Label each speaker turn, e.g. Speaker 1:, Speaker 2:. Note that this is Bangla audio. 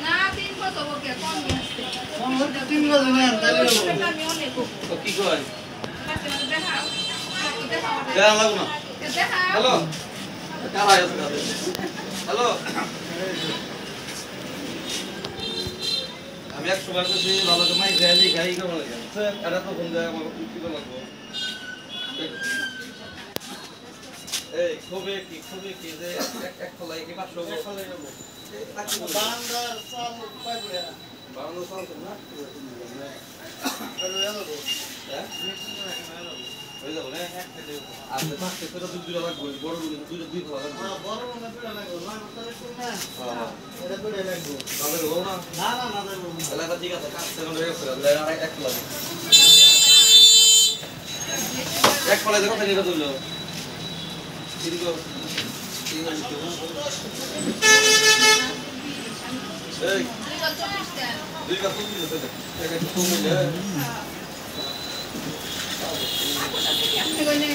Speaker 1: না 3 বছর ওকে কম আসছে
Speaker 2: কোন হতে 3 বছর না তাহলে
Speaker 1: আমি অনেক
Speaker 3: তো কি কয়
Speaker 1: দেখাও দেখাও
Speaker 3: দেখা লাগো না
Speaker 1: দেখাও
Speaker 3: হ্যালো কারা আছে হ্যালো আমি এক সময় করছি ভালো করে মাই ভ্যালি গাই কেমন লাগে এটা তো ফোন দেয় আমাকে কি করে লাগবো এই খুবই কি যে এক ফলাই কি 500 এক ফলাই যাবো
Speaker 2: বান্দার চাল পাই পড়ে
Speaker 3: বাংলা সাউন্ড না
Speaker 2: চলো যাবো
Speaker 3: হ্যাঁ হয়ে যাবো না আর পাঁচটা করে দুই লাগবে বড় দুই ফলা লাগবে
Speaker 2: বড় মনে পড়ে লাগো না তাহলে কোন না
Speaker 3: হ্যাঁ
Speaker 2: এটা পড়ে লাগবো
Speaker 3: তাহলে হবো না
Speaker 2: না না না দেবো
Speaker 3: এলাকা ঠিক আছে কাজ সেকেন্ড হয়ে গেছে এক ফলা এক ফলা দেখো তাহলে এটা তুললো দীর্ঘ এই দুই কাপ তুলতে দিতে এটা একটু কমে যায়
Speaker 1: আপনি কইলেন